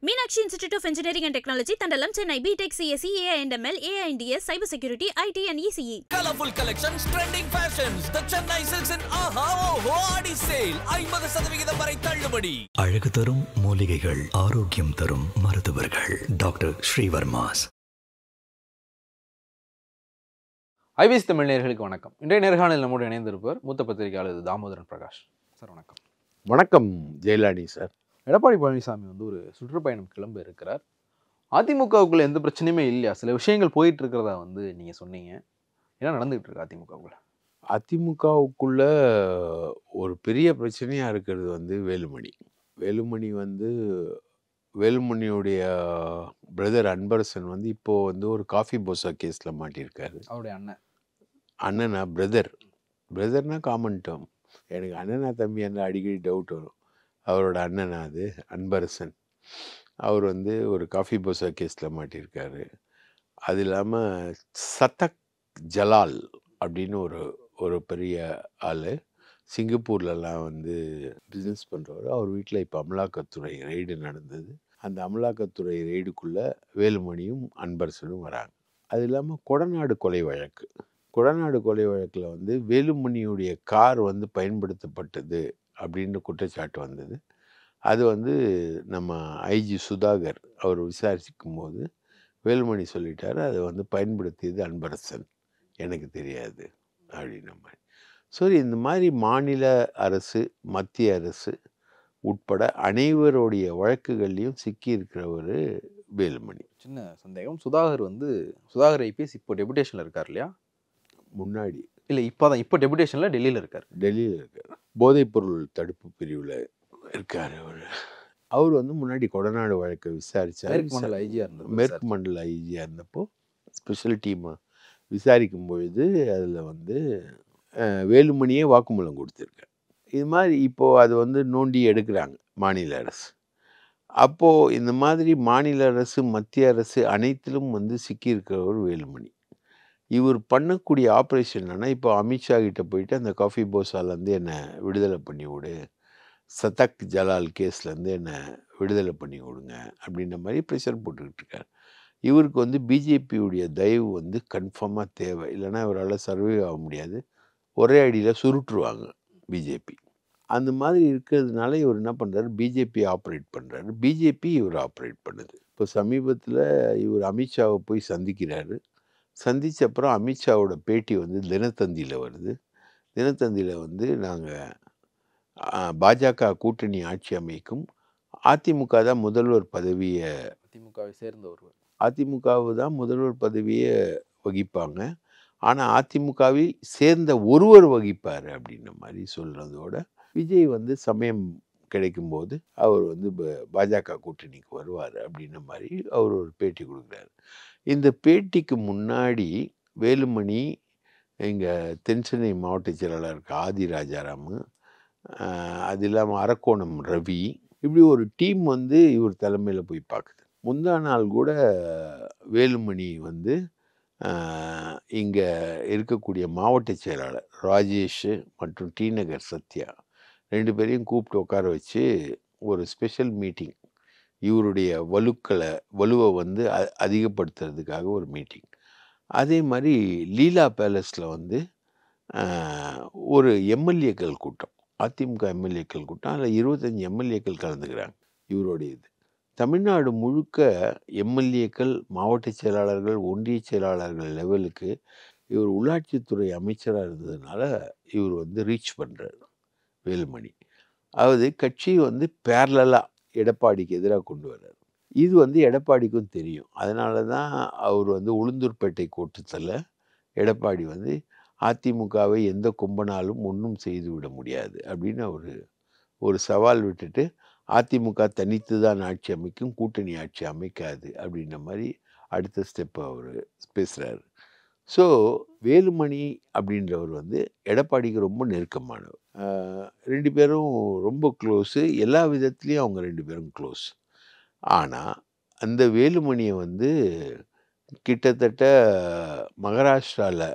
Meenakshi Institute of Engineering and Technology, Tandalam, Chennai, BTech, CSE, AI&ML, AI&DS, Cybersecurity, IT and ECE. Colorful collections, trending fashions. The Chennai Silks in Aha Oho Adi sale. 50% வரை தள்ளுபடி. அழகு தரும் மூலிகைகள், ஆரோக்கியம் தரும் மருத்துவர்கள். Doctor Srivarma's. IPS Tamil நேயர்களுக்கு வணக்கம். இன்றைய நேர்காணலில் நம்முடைய இணைந்திருப்பவர் மூத்த பத்திரிகையாளர் தாமோதரன் பிரகாஷ் சார். வணக்கம். வணக்கம் ஜெயலலிதா சார். எடப்பாடி பழனிசாமி ஒரு சுற்றுப்பயணம் கிளம்ப இருக்கிறார். அதிமுகவுக்குள்ள எந்த பிரச்சனையுமே இல்லையா? சில விஷயங்கள் போயிட்டு இருக்கிறதா நீங்கள் சொன்னீங்க. என்ன நடந்துகிட்டு இருக்கு அதிமுகவுக்குள்ள? அதிமுகவுக்குள்ள ஒரு பெரிய பிரச்சனையாக இருக்கிறது வேலுமணி. வேலுமணியுடைய பிரதர் அன்பரசன் இப்போது ஒரு காஃபி போசா கேஸில் மாட்டியிருக்காரு. அவருடைய அண்ணனா பிரதர்னா காமன் டேர்ம். எனக்கு அண்ணனா தம்பி அடிக்கடி டவுட் வரும். அவரோட அண்ணனா அது அன்பரசன். அவர் ஒரு காஃபி போசா கேஸில் மாட்டியிருக்காரு. அது இல்லாமல் சதக் ஜலால் அப்படின்னு ஒரு பெரிய ஆள், சிங்கப்பூர்லலாம் பிஸ்னஸ் பண்ணுறவர். அவர் வீட்டில் இப்போ அமலாக்கத்துறை ரெய்டு நடந்தது. அந்த அமலாக்கத்துறை ரெய்டுக்குள்ளே வேலுமணியும் அன்பரசனும் வராங்க. அது இல்லாமல் கொடநாடு கொலை வழக்கில் வேலுமணியுடைய கார் பயன்படுத்தப்பட்டது அப்படின்னு குற்றச்சாட்டு வந்தது. அது நம்ம ஐஜி சுதாகர் அவர் விசாரிக்கும் போது வேலுமணி சொல்லிட்டார், அதை பயன்படுத்தியது அன்பரசன், எனக்கு தெரியாது அப்படின்ன மாதிரி. சரி, இந்த மாதிரி மாநில அரசு, மத்திய அரசு உட்பட அனைவருடைய வழக்குகள்லையும் சிக்கி இருக்கிறவர் வேலுமணி. சின்ன சந்தேகம், சுதாகர் ஐபிஎஸ் இப்போ டெபுடேஷனில் இருக்கார் இல்லையா? முன்னாடி இல்லை, இப்போ டெபுடேஷனில் டெல்லியில் இருக்கார். போதைப்பொருள் தடுப்பு பிரிவில் இருக்கார். அவர் முன்னாடி கொடநாடு வழக்கை விசாரித்தார். மேற்கு மண்டல ஐஜியாக இருந்தப்போ ஸ்பெஷல் டீமாக விசாரிக்கும் பொழுது அதில் வேலுமணியே வாக்குமூலம் கொடுத்துருக்கார். இது மாதிரி இப்போது அது நோண்டி எடுக்கிறாங்க மாநில அரசு. அப்போது இந்த மாதிரி மாநில அரசு, மத்திய அரசு அனைத்திலும் சிக்கியிருக்கிறவர் வேலுமணி. இவர் பண்ணக்கூடிய ஆப்ரேஷன் என்னன்னா, இப்போ அமித்ஷா கிட்ட போயிட்டு அந்த காஃபி போசாலேருந்து என்னை விடுதலை பண்ணி விடு, சதக் ஜலால் கேஸ்லேருந்து என்னை விடுதலை பண்ணி விடுங்க அப்படின்ற மாதிரி ப்ரெஷர் போட்டுக்கிட்டு இருக்கார். இவருக்கு பிஜேபியுடைய தயவு கன்ஃபார்மாக தேவை. இல்லைன்னா இவரால் சர்வே ஆக முடியாது. ஒரே அடியில் சுருட்டுருவாங்க பிஜேபி. அந்த மாதிரி இருக்கிறதுனால இவர் என்ன பண்ணுறாரு, பிஜேபி ஆப்ரேட் பண்ணுறாரு, பிஜேபி இவர் ஆப்ரேட் பண்ணுது. இப்போ சமீபத்தில் இவர் அமித்ஷாவை போய் சந்திக்கிறாரு. சந்தித்த அப்புறம் அமித்ஷாவோட பேட்டி தினத்தந்தியில் வருது. தினத்தந்தியில் நாங்கள் பாஜக கூட்டணி ஆட்சி அமைக்கும், அதிமுக தான் முதல்வர் பதவியை, அதிமுகவை தான் முதல்வர் பதவியை வகிப்பாங்க, ஆனால் அதிமுகவில் சேர்ந்த ஒருவர் வகிப்பார் அப்படின்ற மாதிரி சொல்கிறதோட விஜய் சமயம் கிடைக்கும்போது அவர் பாஜக கூட்டணிக்கு வருவார் அப்படின்ற மாதிரி அவர் ஒரு பேட்டி கொடுக்குறாரு. இந்த பேட்டிக்கு முன்னாடி வேலுமணி, எங்கள் தென்சென்னை மாவட்ட செயலாளர் ஆதி ராஜாராம், அது இல்லாமல் அரக்கோணம் ரவி, இப்படி ஒரு டீம் இவர் தலைமையில் போய் பார்க்குது. முந்தா நாள் கூட வேலுமணி இங்கே இருக்கக்கூடிய மாவட்ட செயலாளர் ராஜேஷ் மற்றும் டி நகர் சத்யா 2 பேரையும் கூப்பிட்டு உட்கார வச்சு ஒரு ஸ்பெஷல் மீட்டிங், இவருடைய வலுவை அதிகப்படுத்துறதுக்காக ஒரு மீட்டிங். அதே மாதிரி லீலா பேலஸில் ஒரு எம்எல்ஏக்கள் கூட்டம், அதிமுக எம்எல்ஏக்கள் கூட்டம். அதில் 25 எம்எல்ஏக்கள் கலந்துக்கிறாங்க. இவருடைய தமிழ்நாடு முழுக்க எம்எல்ஏக்கள், மாவட்ட செயலாளர்கள், ஒன்றிய செயலாளர்கள் லெவலுக்கு இவர் உள்ளாட்சித்துறை அமைச்சராக இருந்ததுனால இவர் ரீச் பண்ணுறாரு வேலுமணி. அதாவது கட்சி பேரலாக எடப்பாடிக்கு எதிராக கொண்டு வர்றாரு. இது எடப்பாடிக்கும் தெரியும். அதனால தான் அவர் உளுந்தூர்பேட்டை கோட்டத்தில் எடப்பாடி அதிமுகவை எந்த கும்பனாலும் ஒன்றும் செய்து விட முடியாது அப்படின்னு ஒரு சவால் விட்டுட்டு, அதிமுக தனித்து தான் ஆட்சி அமைக்கும், கூட்டணி ஆட்சி அமைக்காது அப்படின்ற மாதிரி அடுத்த ஸ்டெப் அவர் பேசுகிறாரு. ஸோ வேலுமணி அப்படின்றவர் எடப்பாடிக்கு ரொம்ப நெருக்கமானவர். 2 பேரும் ரொம்ப க்ளோஸு, எல்லா விதத்துலேயும் அவங்க 2 பேரும் க்ளோஸ். ஆனால் அந்த வேலுமணியை கிட்டத்தட்ட மகாராஷ்டிராவில்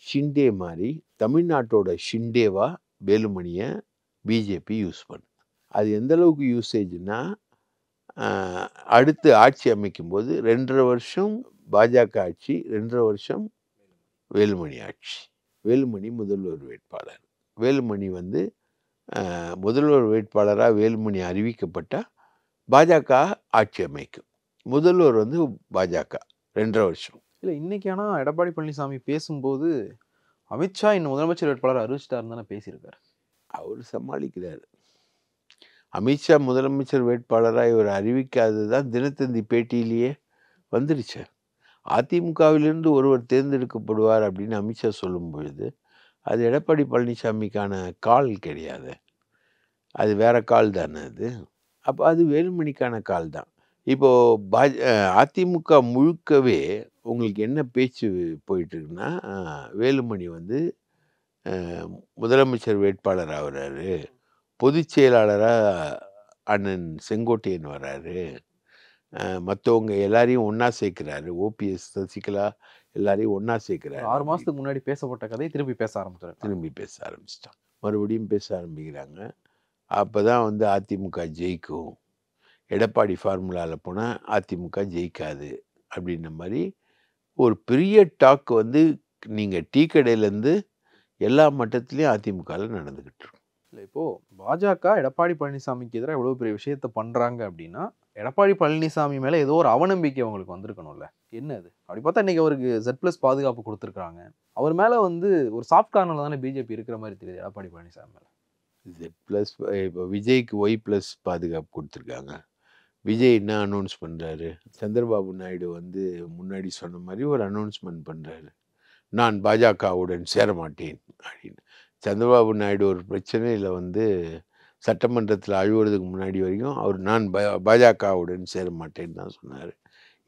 ஷிண்டே மாதிரி தமிழ்நாட்டோட ஷிண்டேவா வேலுமணியை பிஜேபி யூஸ் பண்ணுது. அது எந்த அளவுக்கு யூசேஜ்னா, அடுத்து ஆட்சி அமைக்கும்போது 2.5 வருஷம் பாஜக ஆட்சி, 2.5 வருஷம் வேலுமணி ஆட்சி. வேலுமணி முதல்வர் வேட்பாளர். வேலுமணி வந்து முதல்வர் வேட்பாளராக வேலுமணி அறிவிக்கப்பட்டால் பாஜக ஆட்சி அமைக்கும். முதல்வர் வந்து பாஜக 2.5 வருஷம். இல்லை இன்னைக்கு ஆனால் எடப்பாடி பழனிசாமி பேசும்போது அமித்ஷா இன்னும் முதலமைச்சர் வேட்பாளர் அறிவிச்சிட்டாருன்னு தானே பேசியிருக்காரு. அவர் சமாளிக்கிறார். அமித்ஷா முதலமைச்சர் வேட்பாளராக இவர் அறிவிக்காதது தான் தினத்தந்தி பேட்டியிலேயே வந்துருச்சு. அதிமுகவிலிருந்து ஒருவர் தேர்ந்தெடுக்கப்படுவார் அப்படின்னு அமித்ஷா சொல்லும் பொழுது அது எடப்பாடி பழனிசாமிக்கான கால் கிடையாது, அது வேற கால் தானே அது. அப்போ அது வேலுமணிக்கான கால் தான். இப்போது அதிமுக முழுக்கவே உங்களுக்கு என்ன பேச்சு போயிட்டுருக்குன்னா, வேலுமணி வந்து முதலமைச்சர் வேட்பாளர் ஆகிறாரு, பொதுச் செயலாளராக அண்ணன் செங்கோட்டையன் வர்றாரு, மற்றவங்க எல்லாரையும் ஒன்றா சேர்க்கிறாரு, ஓபிஎஸ் சசிகலா எல்லாரையும் ஒன்றா சேர்க்கிறாரு. 6 மாதத்துக்கு முன்னாடி பேசப்பட்ட கதையை திரும்பி பேச ஆரம்பிச்சிட்டான். மறுபடியும் பேச ஆரம்பிக்கிறாங்க. அப்போ தான் வந்து அதிமுக ஜெயிக்கும், எடப்பாடி ஃபார்முலாவில் போனால் அதிமுக ஜெயிக்காது அப்படின்ற மாதிரி ஒரு பெரிய டாக் வந்து நீங்கள் டீ கடையிலேருந்து எல்லா மட்டத்துலேயும் அதிமுகவில் நடந்துக்கிட்டு இருக்கும். இல்லை இப்போது பாஜக எடப்பாடி பழனிசாமிக்கு எதிராக எவ்வளோ பெரிய விஷயத்த பண்ணுறாங்க அப்படின்னா எடப்பாடி பழனிசாமி மேலே ஏதோ ஒரு அவநம்பிக்கை அவங்களுக்கு வந்திருக்கணும்ல. என்ன அது அப்படி பார்த்தா இன்றைக்கி அவருக்கு Z+ பாதுகாப்பு கொடுத்துருக்காங்க. அவர் மேலே வந்து ஒரு சாஃப்ட் கார்னரில் தானே பிஜேபி இருக்கிற மாதிரி தெரியுது எடப்பாடி பழனிசாமி மேலே. Z+ இப்போ விஜய்க்கு Y+ பாதுகாப்பு கொடுத்துருக்காங்க. விஜய் என்ன அனௌன்ஸ் பண்ணுறாரு, சந்திரபாபு நாயுடு வந்து முன்னாடி சொன்ன மாதிரி ஒரு அனௌன்ஸ்மெண்ட் பண்ணுறாரு, நான் பாஜகவுடன் சேரமாட்டேன் அப்படின்னு. சந்திரபாபு நாயுடு ஒரு பிரச்சனையில் வந்து சட்டமன்றத்தில் அழுவுறதுக்கு முன்னாடி வரைக்கும் அவர் நான் பாஜகவுடன் சேர மாட்டேன்னு தான் சொன்னார்.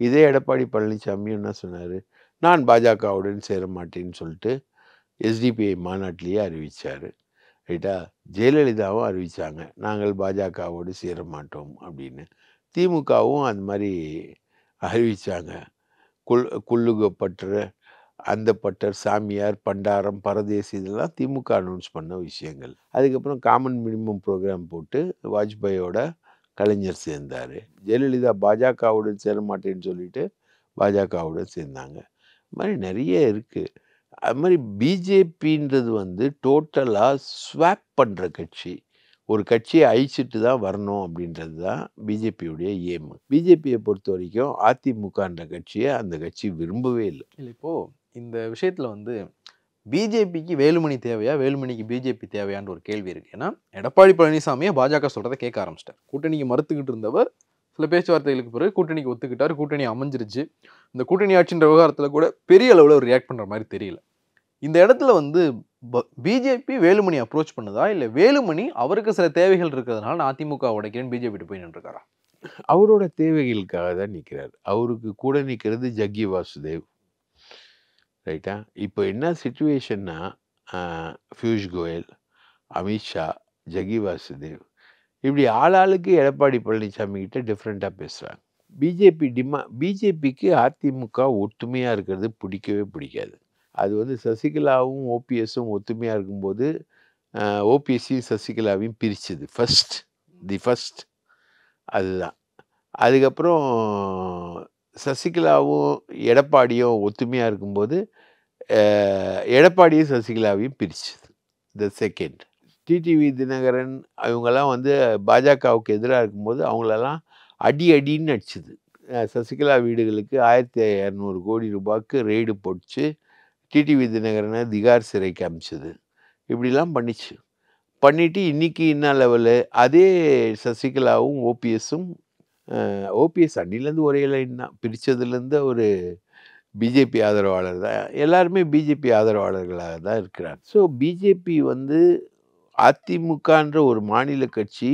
இதே எடப்பாடி பழனிசாமியும் என்ன சொன்னார், நான் பாஜகவுடன் சேர மாட்டேன்னு சொல்லிட்டு SDPI மாநாட்டிலேயே அறிவித்தார். ரைட்டா, ஜெயலலிதாவும் அறிவித்தாங்க நாங்கள் பாஜகவோடு சேர மாட்டோம் அப்படின்னு. திமுகவும் அந்த மாதிரி அறிவித்தாங்க. குள்ளுகப்பற்ற அந்த பட்டர், சாமியார், பண்டாரம், பரதேசி இதெல்லாம் திமுக அனௌன்ஸ் பண்ண விஷயங்கள். அதுக்கப்புறம் காமன் மினிமம் ப்ரோக்ராம் போட்டு வாஜ்பாயோட கலைஞர் சேர்ந்தார். ஜெயலலிதா பாஜகவுடன் சேர மாட்டேன்னு சொல்லிட்டு பாஜகவுடன் சேர்ந்தாங்க. அது மாதிரி நிறைய இருக்குது. அது மாதிரி பிஜேபின்றது வந்து டோட்டலாக ஸ்வாப் பண்ணுற கட்சி. ஒரு கட்சியை அழிச்சிட்டு தான் வரணும் அப்படின்றது தான் பிஜேபியுடைய ஏம். பிஜேபியை பொறுத்த வரைக்கும் அதிமுகன்ற கட்சியை அந்த கட்சி விரும்பவே இல்லை. இப்போது இந்த விஷயத்தில் வந்து பிஜேபிக்கு வேலுமணி தேவையா, வேலுமணிக்கு பிஜேபி தேவையான்ற ஒரு கேள்வி இருக்குது. ஏன்னா எடப்பாடி பழனிசாமியை பாஜக சொல்கிறத கேட்க ஆரம்பிச்சிட்டார். கூட்டணிக்கு மறுத்துக்கிட்டு இருந்தவர் சில பேச்சுவார்த்தைகளுக்கு பிறகு கூட்டணிக்கு ஒத்துக்கிட்டார், கூட்டணி அமைஞ்சிருச்சு. இந்த கூட்டணி ஆட்சின்ற விவகாரத்தில் கூட பெரிய அளவில் ஒரு ரியாக்ட் பண்ணுற மாதிரி தெரியல. இந்த இடத்துல வந்து பிஜேபி வேலுமணி அப்ரோச் பண்ணுதா, இல்லை வேலுமணி அவருக்கு சில தேவைகள் இருக்கிறதுனால நான் அதிமுக உடைக்கிறேன்னு பிஜேபி போய் நின்றுருக்காரா? அவரோட தேவைகளுக்காக தான் நிற்கிறார். அவருக்கு கூட நிற்கிறது ஜக்கி வாசுதேவ். ரைட்டா, இப்போ என்ன சிச்சுவேஷன்னா பியூஷ் கோயல், அமித்ஷா, ஜக்கி வாசுதேவ் இப்படி ஆளாளுக்கு எடப்பாடி பழனிசாமி கிட்ட டிஃப்ரெண்ட்டாக பேசுகிறாங்க. பிஜேபிக்கு அதிமுக ஒற்றுமையாக இருக்கிறது பிடிக்கவே பிடிக்காது. அது வந்து சசிகலாவும் ஓபிஎஸும் ஒத்துமையாக இருக்கும்போது ஓபிஎஸ்ஸையும் சசிகலாவையும் பிரிச்சுது ஃபஸ்ட் அதுதான். அதுக்கப்புறம் சசிகலாவும் எடப்பாடியும் ஒத்துமையாக இருக்கும்போது எடப்பாடியும் சசிகலாவையும் பிரிச்சுது த செகண்ட். டிடிவி தினகரன் அவங்கெல்லாம் வந்து பாஜகவுக்கு எதிராக இருக்கும்போது அவங்களெல்லாம் அடின்னு அடிச்சுது. சசிகலா வீடுகளுக்கு 1200 கோடி ரூபாய்க்கு ரெய்டு போட்டுச்சு. டிடிவி தினகரனை திகார் சிறைக்கு அமிச்சது. இப்படிலாம் பண்ணிவிட்டு இன்றைக்கி என்ன லெவலு, அதே சசிகலாவும் ஓபிஎஸ் அன்னிலேருந்து ஒரே லைன் தான், பிரித்ததுலேருந்து ஒரு பிஜேபி ஆதரவாளர் தான். எல்லாருமே பிஜேபி ஆதரவாளர்களாக தான் இருக்கிறார். ஸோ பிஜேபி வந்து அதிமுகன்ற ஒரு மாநில கட்சி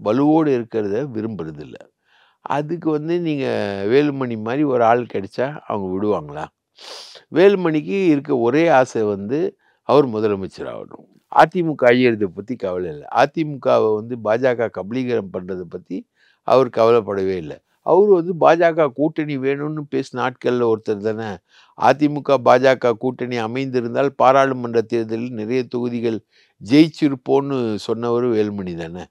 வலுவோடு இருக்கிறத விரும்புறதில்லை. அதுக்கு வந்து நீங்கள் வேலுமணி மாதிரி ஒரு ஆள் கிடைச்சா அவங்க விடுவாங்களா? வேலுமணிக்கு இருக்க ஒரே ஆசை வந்து அவர் முதலமைச்சர் ஆகணும். அதிமுக அழியறதை பற்றி கவலை இல்லை. அதிமுகவை வந்து பாஜக கபலீகரம் பண்ணுறதை பற்றி அவர் கவலைப்படவே இல்லை. அவர் வந்து பாஜக கூட்டணி வேணும்னு பேசின நாட்களில் ஒருத்தர் தானே. அதிமுக பாஜக கூட்டணி அமைந்திருந்தால் பாராளுமன்ற தேர்தலில் நிறைய தொகுதிகள் ஜெயிச்சிருப்போன்னு சொன்னவர் வேலுமணி தானே.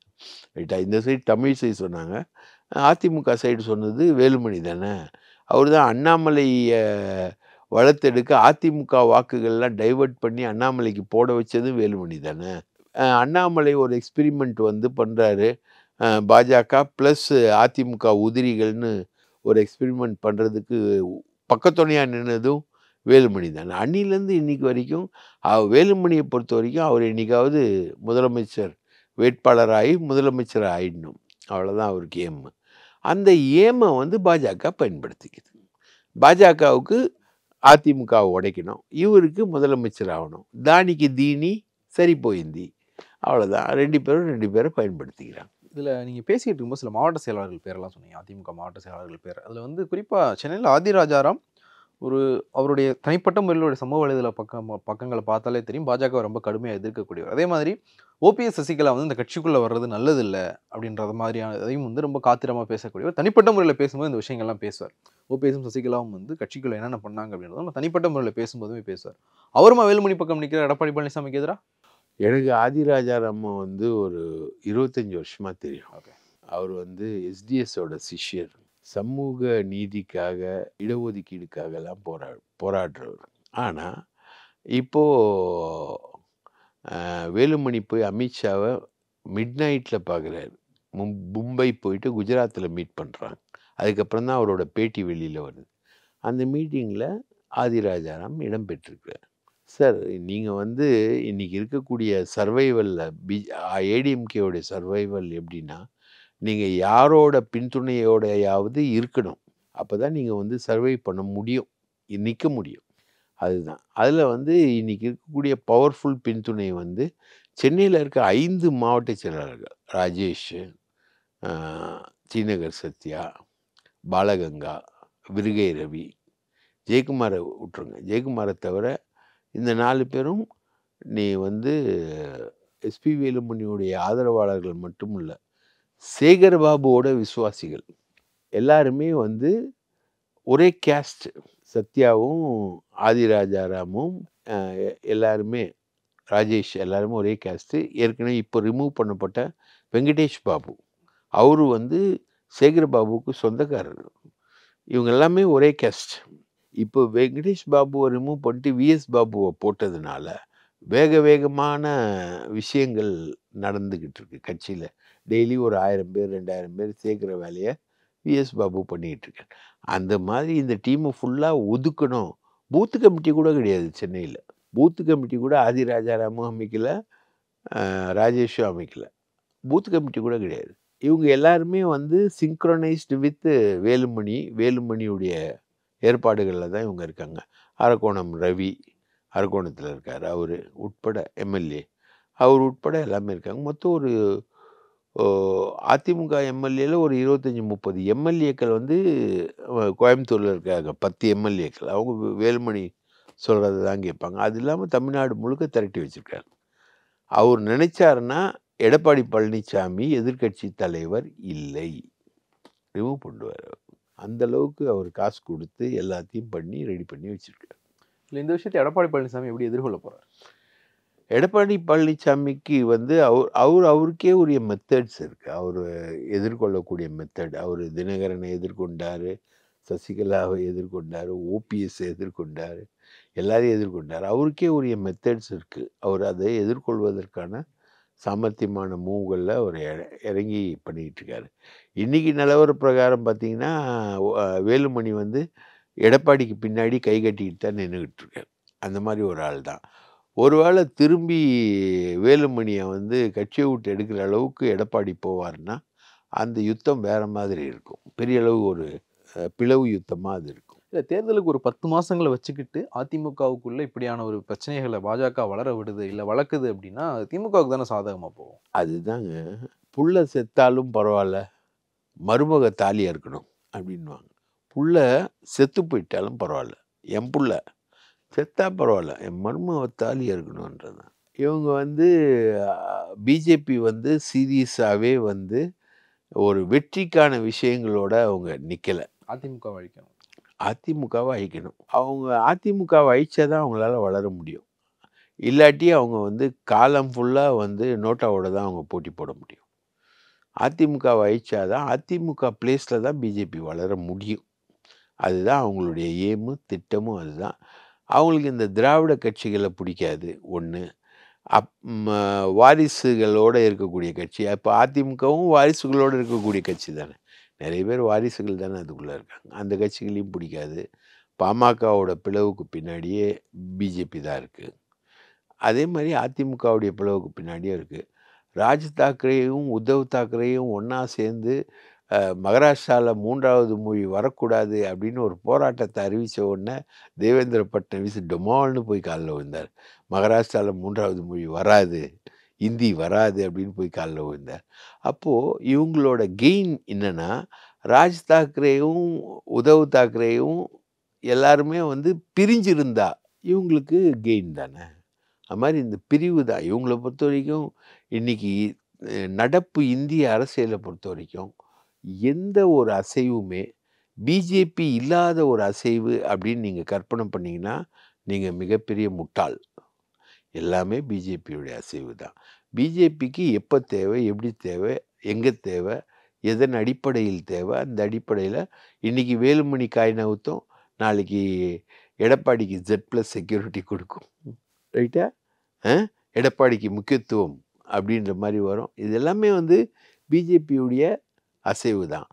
ரைட்டா, இந்த சைடு தமிழிசை சொன்னாங்க, அதிமுக சைடு சொன்னது வேலுமணி தானே. அவர் தான் அண்ணாமலையை வளர்த்தெடுக்க அதிமுக வாக்குகள்லாம் டைவர்ட் பண்ணி அண்ணாமலைக்கு போட வச்சதும் வேலுமணி தானே. அண்ணாமலை ஒரு எக்ஸ்பெரிமெண்ட் வந்து பண்ணுறாரு, பாஜக ப்ளஸ் அதிமுக உதிரிகள்னு ஒரு எக்ஸ்பெரிமெண்ட் பண்ணுறதுக்கு பக்கத்துணையாக நின்னதும் வேலுமணி தானே. அன்னிலேருந்து இன்னைக்கு வரைக்கும் வேலுமணியை பொறுத்த வரைக்கும் அவர் என்னைக்காவது முதலமைச்சர் வேட்பாளராகி முதலமைச்சர் ஆயிடணும், அவ்வளோதான் அவருக்கு ஏம். அந்த ஏமை வந்து பாஜக பயன்படுத்திக்குது. பாஜகவுக்கு அதிமுகவை உடைக்கணும், இவருக்கு முதலமைச்சர் ஆகணும், தானிக்கு தீனி சரி போயிந்தி, அவ்வளோதான். ரெண்டு பேரை பயன்படுத்திக்கிறாங்க. இதில் நீங்கள் பேசிகிட்டு இருக்கும்போது சில மாவட்ட செயலாளர்கள் பேரெல்லாம் சொன்னீங்க, அதிமுக மாவட்ட செயலாளர்கள் பேர். அதில் வந்து குறிப்பாக சென்னையில் ஆதிராஜாராம் அவருடைய தனிப்பட்ட முறையிலுடைய சமூக வலைதள பக்கங்களை பார்த்தாலே தெரியும், பாஜக ரொம்ப கடுமையாக எதிர்க்கக்கூடியவர். அதே மாதிரி ஓபிஎஸ் சசிகலா வந்து இந்த கட்சிக்குள்ளே வர்றது நல்லதில்லை அப்படின்றது மாதிரியான அதையும் வந்து ரொம்ப காத்திரமாக பேசக்கூடியவர். தனிப்பட்ட முறையில் பேசும்போது இந்த விஷயங்கள்லாம் பேசுவார். ஓபிஎஸும் சசிகலாவும் வந்து கட்சிக்குள்ளே என்னென்ன பண்ணாங்க அப்படின்றதும் தனிப்பட்ட முறையில் பேசும்போதுமே பேசுவார். அவருமா வேலுமணி பக்கம் நிற்கிற எடப்பாடி பழனிசாமிக்கு எதிராக? எனக்கு ஆதிராஜாராம் வந்து ஒரு 25 வருஷமாக தெரியும். அவர் வந்து எஸ்டிஎஸோட சிஷ்யர். சமூக நீதிக்காக இடஒதுக்கீடுக்காகலாம் போராடுறவர். ஆனால் இப்போது வேலுமணி போய் அமித்ஷாவை மிட் நைட்டில் பார்க்குறாரு. மும்பை போயிட்டு குஜராத்தில் மீட் பண்ணுறாங்க. அதுக்கப்புறம் தான் அவரோட பேட்டி வெளியில் வருது. அந்த மீட்டிங்கில் ஆதிராஜாராம் இடம் பெற்றிருக்கிறார். சார், நீங்கள் வந்து இன்றைக்கி இருக்கக்கூடிய சர்வைவலில் ஏடிஎம்கேயோடைய சர்வைவல் எப்படின்னா, நீங்கள் யாரோட பின்துணையோடையாவது இருக்கணும், அப்போ தான் நீங்கள் வந்து சர்வை பண்ண முடியும், நிற்க முடியும். அதுதான் அதில் வந்து இன்றைக்கி இருக்கக்கூடிய பவர்ஃபுல் பின்துணை வந்து சென்னையில் இருக்க 5 மாவட்ட செயலாளர்கள், ராஜேஷ், ஸ்ரீநகர் சத்யா, பாலகங்கா, விருகை ரவி, ஜெயக்குமாரை விட்டுருங்க, ஜெயக்குமாரை தவிர இந்த 4 பேரும் நீ வந்து எஸ்பி வேலுமணியுடைய ஆதரவாளர்கள் மட்டும் இல்லை, சேகர்பாபுவோட விசுவாசிகள் எல்லாருமே வந்து ஒரே கேஸ்ட். சத்யாவும் ஆதிராஜாராமும் எல்லாருமே, ராஜேஷ் எல்லாருமே ஒரே கேஸ்ட்டு. ஏற்கனவே இப்போ ரிமூவ் பண்ணப்பட்ட வெங்கடேஷ் பாபு அவரு வந்து சேகர்பாபுவுக்கு சொந்தக்காரர். இவங்க எல்லாமே ஒரே கேஸ்ட். இப்போ வெங்கடேஷ் பாபுவை ரிமூவ் பண்ணிட்டு விஎஸ் பாபுவை போட்டதுனால வேகமான விஷயங்கள் நடந்துக்கிட்டு இருக்கு கட்சியில். டெய்லி ஒரு 1000 பேர் 2000 பேர் சேர்க்குற வேலையை விஎஸ் பாபு பண்ணிக்கிட்டு இருக்காரு. அந்த மாதிரி இந்த டீமை ஃபுல்லாக ஒதுக்கணும். பூத்து கமிட்டி கூட கிடையாது சென்னையில். பூத்து கமிட்டி கூட ஆதிராஜாராமும் அமைக்கல, ராஜேஷும் அமைக்கல. பூத்து கமிட்டி கூட கிடையாது. இவங்க எல்லாருமே வந்து சிங்க்ரனைஸ்டு வித் வேலுமணியுடைய ஏற்பாடுகளில் தான் இவங்க இருக்காங்க. அரக்கோணம் ரவி அரக்கோணத்தில் இருக்கார், அவர் உட்பட எம்எல்ஏ, அவர் உட்பட எல்லாமே இருக்காங்க. மொத்தம் ஒரு அதிமுக எம்எல்ஏல ஒரு 25-30 எம்எல்ஏக்கள் வந்து கோயம்புத்தூரில் இருக்காங்க. 10 எம்எல்ஏக்கள் அவங்க வேலுமணி சொல்கிறது தான் கேட்பாங்க. அது இல்லாமல் தமிழ்நாடு முழுக்க திரட்டி வச்சுருக்காரு. அவர் நினைச்சாருன்னா எடப்பாடி பழனிசாமி எதிர்கட்சி தலைவர் இல்லை, ரிமூவ் பண்ணுவார். அந்த அளவுக்கு அவர் காசு கொடுத்து எல்லாத்தையும் பண்ணி ரெடி பண்ணி வச்சுருக்காரு. இல்லை, இந்த விஷயத்தை எடப்பாடி பழனிசாமி எப்படி எதிர்கொள்ள போகிறார்? எடப்பாடி பழனிசாமிக்கு வந்து அவருக்கே உரிய மெத்தட்ஸ் இருக்குது. அவர் எதிர்கொள்ளக்கூடிய மெத்தட். அவர் தினகரனை எதிர்கொண்டார், சசிகலாவை எதிர்கொண்டார், ஓபிஎஸ்ஸை எதிர்கொண்டார், எல்லாரையும் எதிர்கொண்டார். அவருக்கே உரிய மெத்தட்ஸ் இருக்குது. அவர் அதை எதிர்கொள்வதற்கான சாமர்த்தியமான மூவ்களில் அவர் இறங்கி பண்ணிகிட்ருக்காரு. இன்றைக்கி நிலவர பிரகாரம் பார்த்திங்கன்னா வேலுமணி வந்து எடப்பாடிக்கு பின்னாடி கை கட்டிக்கிட்டு தான் நின்றுக்கிட்டு இருக்கார். அந்த மாதிரி ஒரு ஆள் தான். ஒருவேளை திரும்பி வேலுமணியை வந்து கட்சியை விட்டு எடுக்கிற அளவுக்கு எடப்பாடி போவார்னா அந்த யுத்தம் வேறு மாதிரி இருக்கும். பெரிய அளவு ஒரு பிளவு யுத்தமாக அது இருக்கும். இல்லை, தேர்தலுக்கு ஒரு 10 மாதங்களை வச்சுக்கிட்டு அதிமுகவுக்குள்ளே இப்படியான ஒரு பிரச்சனைகளை பாஜக வளர விடுது இல்லை வளர்க்குது அப்படின்னா திமுகவுக்கு தானே சாதகமாக போகும். அதுதாங்க, புள்ள செத்தாலும் பரவாயில்ல, மருமக தாலியாக இருக்கணும் அப்படின்வாங்க. புள்ள செத்து போயிட்டாலும் பரவாயில்ல, என் புள்ள செத்தா பரவாயில்ல, என் மருமக தாலியாக இருக்கணுன்றது தான். இவங்க வந்து பிஜேபி வந்து சீரியஸாகவே வந்து ஒரு வெற்றிக்கான விஷயங்களோட அவங்க நிற்கலை. அதிமுகவை அழிக்கணும், அதிமுகவை அழிக்கணும். அவங்க அதிமுகவை அழிச்சா தான் அவங்களால வளர முடியும். இல்லாட்டி அவங்க வந்து காலம் ஃபுல்லாக வந்து நோட்டாவோட தான் அவங்க போட்டி போட முடியும். அதிமுகவை அழிச்சாதான் அதிமுக பிளேஸில் தான் பிஜேபி வளர முடியும். அதுதான் அவங்களுடைய எய்மும் திட்டமும். அதுதான் அவங்களுக்கு இந்த திராவிட கட்சிகளை பிடிக்காது. ஒன்று வாரிசுகளோடு இருக்கக்கூடிய கட்சி. இப்போ அதிமுகவும் வாரிசுகளோடு இருக்கக்கூடிய கட்சி தானே. நிறைய பேர் வாரிசுகள் தானே அதுக்குள்ளே இருக்காங்க. அந்த கட்சிகளையும் பிடிக்காது. பாமகவோட பிளவுக்கு பின்னாடியே பிஜேபி தான் இருக்குது. அதே மாதிரி அதிமுகவுடைய பிளவுக்கு பின்னாடியே இருக்குது. ராஜ் தாக்கரேயும் உத்தவ் தாக்கரேயும் ஒன்றா சேர்ந்து மகாராஷ்டிராவில் 3வது மொழி வரக்கூடாது அப்படின்னு ஒரு போராட்டத்தை அறிவித்த உடனே தேவேந்திர பட்னவிஸ் டொமால்னு போய் காலில் விழுந்தார். மகாராஷ்டிராவில் 3வது மொழி வராது, இந்தி வராது அப்படின்னு போய் காலில் விழுந்தார். அப்போது இவங்களோட கெயின் என்னென்னா, ராஜ் தாக்கரேயும் உத்தவ் தாக்கரேயும் எல்லாருமே வந்து பிரிஞ்சிருந்தா இவங்களுக்கு கெயின் தானே. அது மாதிரி இந்த பிரிவு தான் இவங்களை பொறுத்த வரைக்கும். இன்றைக்கி நடப்பு இந்திய அரசியலை பொறுத்த வரைக்கும் எந்த ஒரு அசைவுமே பிஜேபி இல்லாத ஒரு அசைவு அப்படின்னு நீங்கள் கற்பனை பண்ணிங்கன்னா நீங்கள் மிகப்பெரிய முட்டாள். எல்லாமே பிஜேபியுடைய அசைவு தான். பிஜேபிக்கு எப்போ தேவை, எப்படி தேவை, எங்கே தேவை, எதன் அடிப்படையில் தேவை, அந்த அடிப்படையில் இன்றைக்கி வேலுமணி காய் நவுத்தும், நாளைக்கு எடப்பாடிக்கு Z+ செக்யூரிட்டி கொடுக்கும். ரைட்டா? எடப்பாடிக்கு முக்கியத்துவம் அப்படின்ற மாதிரி வரும். இது எல்லாமே வந்து பிஜேபியுடைய அசைவு தான்.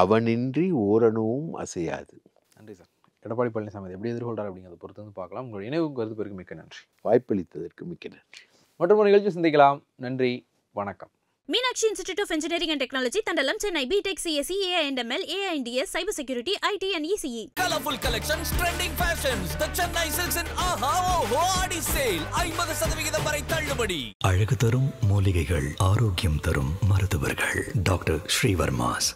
அவனின்றி ஓரணுவும் அசையாது. நன்றி சார். எடப்பாடி பழனிசாமி எப்படி எதிர்கொள்றார் அப்படிங்கிறத பொறுத்து வந்து பார்க்கலாம். உங்களுடைய இணைவு கருத்து பெருக்கு மிக்க நன்றி. வாய்ப்பளித்ததற்கு மிக்க நன்றி. மற்றொரு நிகழ்ச்சி சந்திக்கலாம். நன்றி, வணக்கம். Meenakshi institute of engineering and technology, Thandalam, Chennai. BTech CSE, AI&ML, AI&DS, Cyber Security, IT and ECE. Colorful collections, trending fashions. The Chennai Silks in Aha Oho Adi Sale. 50% வரை தள்ளுபடி. அழகு தரும் மூலிகைகள், ஆரோக்கியம் தரும் மருத்துவர்கள். டாக்டர் ஸ்ரீவர்மாஸ்.